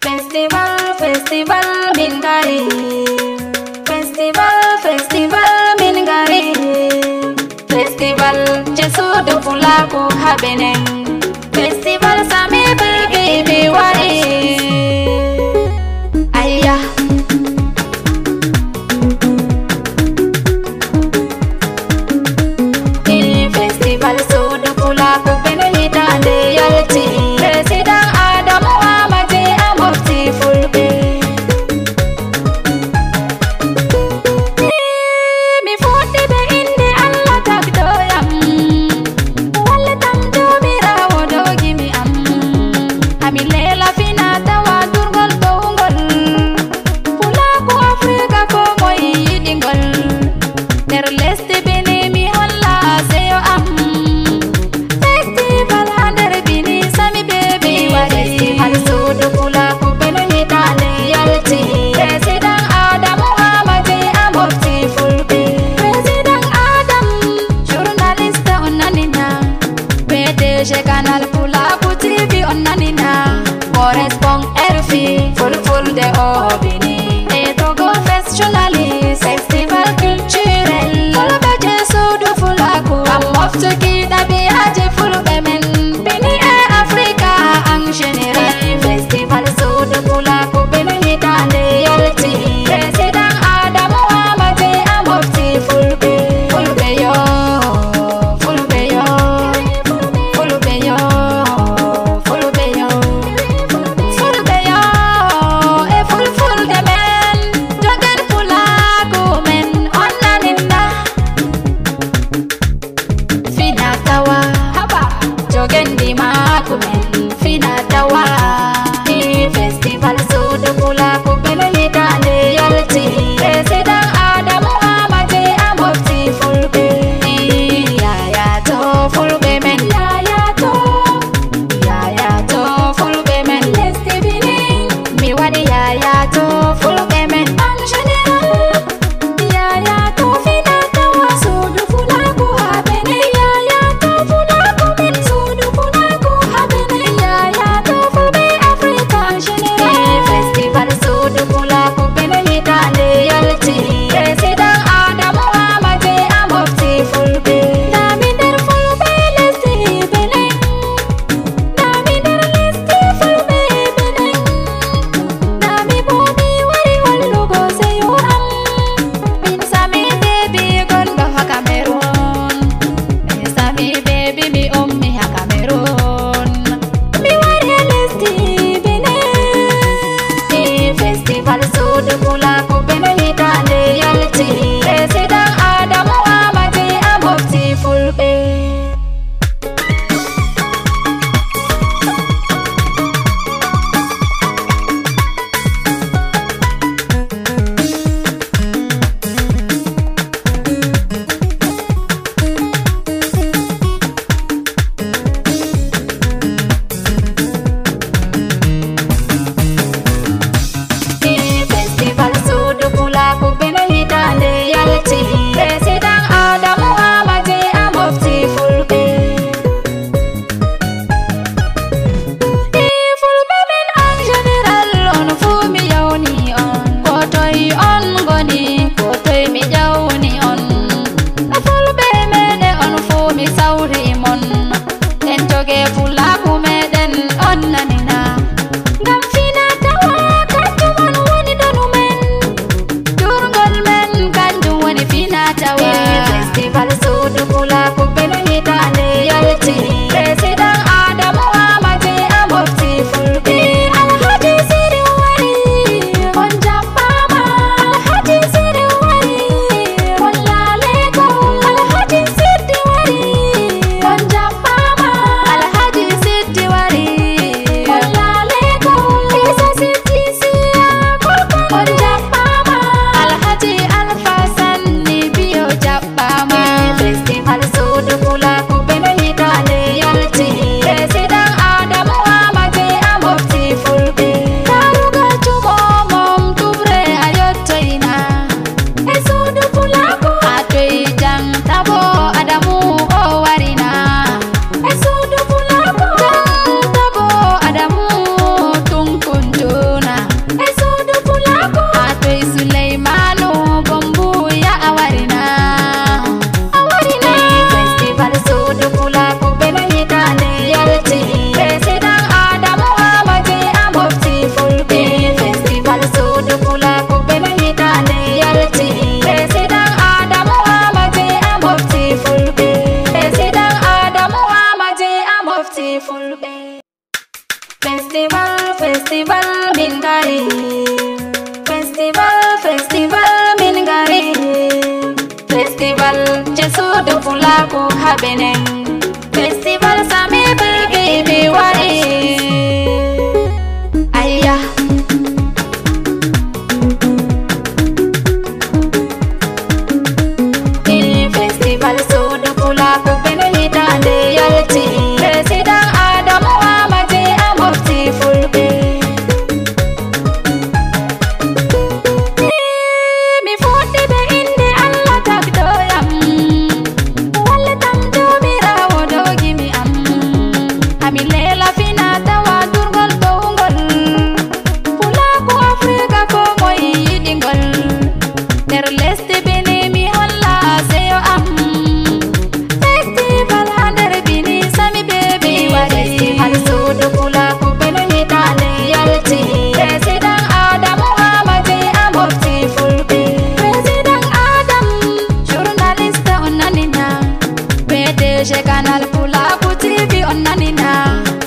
Festival, festival, Mingari. Festival, festival, Mingari. Festival, Jesu de Fulaku Habenen. Festival, Sami baby wari. Aya. Festival, so de Fulaku Benelita and the Yalti. President Adam Muhammadi Amofti Fulbe. Mi futi be inde Allah takdoyam. Wale tam jomira wodogi mi am. Ami lela fina tawa turgol tongol. Fulaku Afrika ko moyi yidingol. Der leste bene mi holla seyo am. Festival handere bini sami baby wari. Festival sudu Fulaku Benelita le yalti. President Adam Muhammadi Amofti Fulbe. President Adam, journaliste onanina. PDG Canal Fulaku TV onanina. Correspond RFI, full de Obini. Et Togo Fest journaliste. Festival culturel. Fulbe Jesu du Fulaku. Amofti Kidabi Haji Fulbe men. Bini et Africa en général. Festival Sudu Fulaku Benelita le yalti. President Adam Muhammadi Amofti Fulbe. Fulbe yo, Fulbe yo, Fulbe yo, Fulbe yo. festival Mingari. Festival Mingari. Festival Jesu de Fulaku Habenen. Festival Sami Baby Wari. Aya. Festival Sudu Fulaku Benelita de Yalti. President Adam Muhammadi Amofti Fulbe. Mi futi be inde Allah takdoyam. Wale tam jomira wodogi mi am. Ami lela fina tawa durgol tongol. Fulaku Afrika ko moy yidingol. Der leste bene mi holla seyo am. Festival hander bini sami baby wari. Festival Sudu Fulaku Benelita de Yalti. President Adam Muhammadi Amofti Fulbe. President Adam, journaliste onanina. PDG Canal Fulaku TV onanina.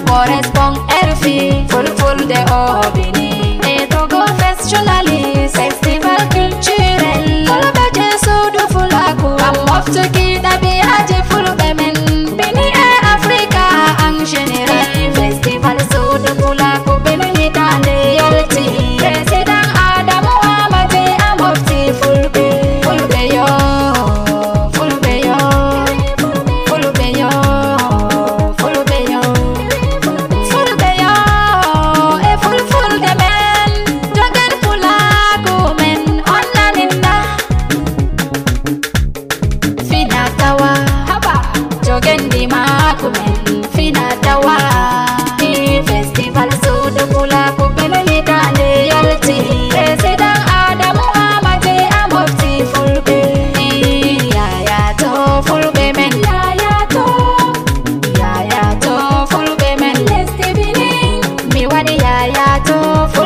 Correspond RFI, full de Obini. Et Togo Fest journaliste. Festival culturel. Fulbe Jesu du Fulaku. Amofti Kidabi Haji Fulbe men. Bini et Africa en général. Festival Sudu Fulaku Benelita de Yalti. President Adam Muhammadi Amofti Fulbe. Fulbe yo, Fulbe yo, Fulbe yo, Fulbe yo, Fulbe yo, Fulbe men. Jogen Fulaku men onanina. Fina tawa, haba. Jogen dimaku men. Fina tawa. Festival Sudu Fulaku Benelita de Yalti. President Adam Muhammadi Amofti Fulbe. Yaya to Fulbe men. Yaya to Fulbe men. Lesti bini. Mi wadi yaya to Fulbe.